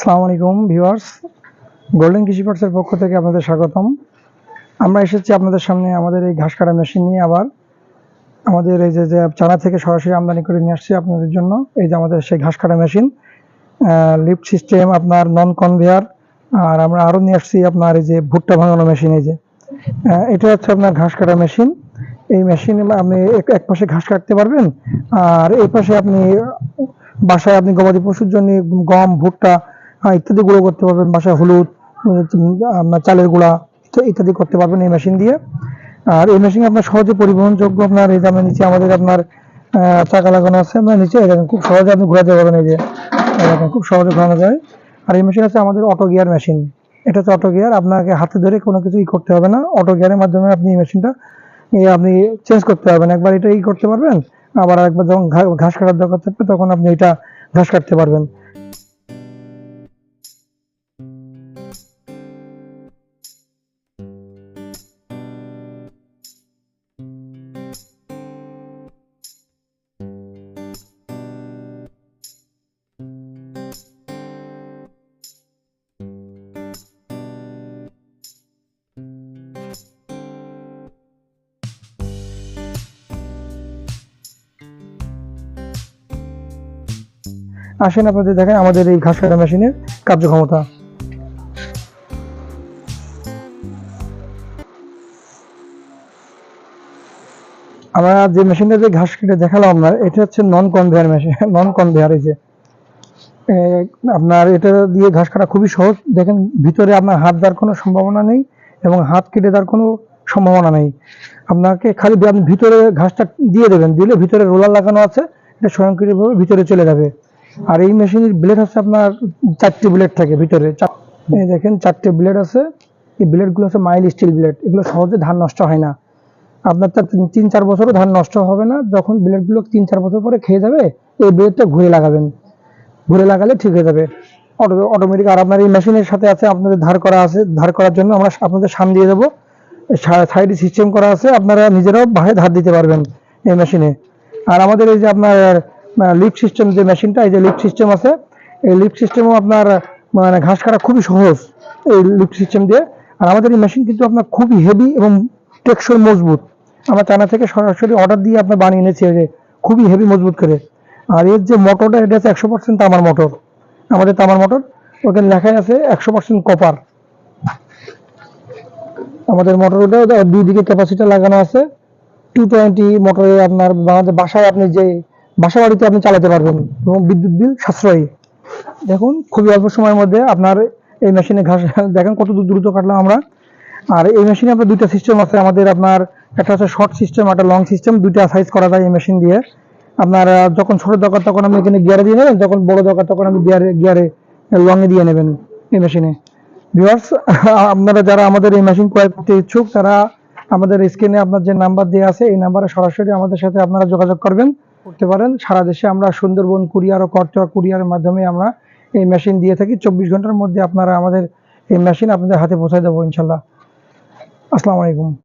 আসসালামু আলাইকুম viewers, golden কৃষি পার্টসের পক্ষ থেকে আপনাদের স্বাগতম। আমরা এসেছি আপনাদের সামনে আমাদের এই ঘাস কাটা মেশিন নিয়ে। আবার আমাদের এই যে চায়না থেকে সরাসরি আমদানি করে নিয়ে আসছি আপনাদের জন্য। এই যে আমাদের সেই ঘাস কাটা মেশিন, লিফট সিস্টেম, আপনার নন কনভেয়ার। আর আমরা আরও নিয়ে আসছি আপনার এই যে ভুট্টা ভাঙানো মেশিন। এই যে এটা হচ্ছে আপনার ঘাস কাটা মেশিন। এই মেশিনে আপনি এক পাশে ঘাস কাটতে পারবেন, আর এই পাশে আপনি বাসায় আপনি গবাদি পশুর জন্য গম, ভুট্টা ইত্যাদি গুঁড়ো করতে পারবেন। বাসায় হলুদ, আপনার চালের গুঁড়া ইত্যাদি করতে পারবেন এই মেশিন দিয়ে। আর এই মেশিন আপনার সহজে পরিবহনযোগ্য। আপনার এই যে নিচে আমাদের আপনার চাকা লাগানো আছে, আপনার নিচে খুব সহজে আপনি ঘোরাতে পারবেন। এই যে খুব সহজে ঘোরানো যায়। আর এই মেশিন আছে আমাদের অটো গিয়ার মেশিন। এটা হচ্ছে অটো গিয়ার, আপনাকে হাতে ধরে কোনো কিছু করতে হবে না। অটো গিয়ারের মাধ্যমে আপনি এই মেশিনটা আপনি চেঞ্জ করতে পারবেন। একবার এটা করতে পারবেন, আবার একবার যখন ঘাস কাটার দরকার থাকবে তখন আপনি এটা ঘাস কাটতে পারবেন। আসেন আপনাদের দেখেন আমাদের এই ঘাস কাটা মেশিনের কার্যক্ষমতা। আমরা যে মেশিনটা যে ঘাস কেটে দেখালাম আপনার, এটা হচ্ছে নন কনভেয়ার মেশিন। নন কনভেয়ার এই যে আপনার এটা দিয়ে ঘাস কাটা খুবই সহজ। দেখেন ভিতরে আপনার হাত দেওয়ার কোনো সম্ভাবনা নেই এবং হাত কেটে দেওয়ার কোনো সম্ভাবনা নেই। আপনাকে খালি আপনি ভিতরে ঘাসটা দিয়ে দেবেন, দিলে ভিতরে রোলার লাগানো আছে, এটা স্বয়ংক্রিয়ভাবে ভিতরে চলে যাবে। আর এই মেশিনের ব্লেড হচ্ছে আপনার 4টি ব্লেড থাকে ভিতরে। এই দেখেন 4টে ব্লেড আছে। এই ব্লেডগুলো হচ্ছে মাইল স্টিল ব্লেড। এগুলো সহজে ধান নষ্ট হয় না। আপনার তার 3-4 বছরও ধান নষ্ট হবে না। যখন ব্লেডগুলো 3-4 বছর পরে খেয়ে যাবে, এই ব্লেডটা ঘুরে লাগাবেন। ঘুরে লাগালে ঠিক হয়ে যাবে অটোমেটিক। আর আপনার এই মেশিনের সাথে আছে আপনাদের ধার করা আছে। ধার করার জন্য আমরা আপনাদের সাম দিয়ে দেবো। সাইডে সিস্টেম করা আছে, আপনারা নিজেরাও বাহে ধার দিতে পারবেন এই মেশিনে। আর আমাদের এই যে আপনার লিফট সিস্টেম যে মেশিনটা, এই যে লিফট সিস্টেম আছে, এই লিফট সিস্টেমও আপনার ঘাস কাটা খুবই সহজ এই লিফট সিস্টেম দিয়ে। আর আমাদের এই মেশিন কিন্তু আপনার খুবই হেভি এবং টেকসই, মজবুত। আমরা চায়না থেকে সরাসরি অর্ডার দিয়ে আপনার বানিয়ে এনেছি, যে খুবই হেভি মজবুত করে। আর এর যে মোটরটা, এটা হচ্ছে 100% তামার মোটর। আমাদের তামার মোটর, ওখানে লেখাই আছে 100% কপার। আমাদের মোটরটা 2 দিকে ক্যাপাসিটি লাগানো আছে। 220 মোটরে আপনার আমাদের বাসায় আপনি যে বাসা বাড়িতে আপনি চালাতে পারবেন এবং বিদ্যুৎ বিল সাশ্রয়ী। দেখুন খুবই অল্প সময়ের মধ্যে আপনার এই মেশিনে ঘাস দেখেন কত দ্রুত কাটলাম আমরা। আর এই মেশিনে আপনার 2টা সিস্টেম আছে আমাদের। আপনার একটা হচ্ছে শর্ট সিস্টেম, একটা লং সিস্টেম। 2টা সাইজ করা যায় এই মেশিন দিয়ে। আপনার যখন ছোট দরকার তখন আপনি এখানে গিয়ারে দিয়ে নেবেন, যখন বড় দরকার তখন আপনি গিয়ারে লংয়ে দিয়ে নেবেন এই মেশিনে। ভিউয়ার্স, আপনারা যারা আমাদের এই মেশিন ক্রয় করতে ইচ্ছুক, তারা আমাদের স্ক্রিনে আপনার যে নাম্বার দেওয়া আছে, এই নাম্বারে সরাসরি আমাদের সাথে আপনারা যোগাযোগ করতে পারেন। সারা দেশে আমরা সুন্দরবন কুরিয়ার ও করতোয়া কুরিয়ারের মাধ্যমে আমরা এই মেশিন দিয়ে থাকি। 24 ঘন্টার মধ্যে আপনারা আমাদের এই মেশিন আপনাদের হাতে পৌঁছায় দেবো ইনশাল্লাহ। আসসালামু আলাইকুম।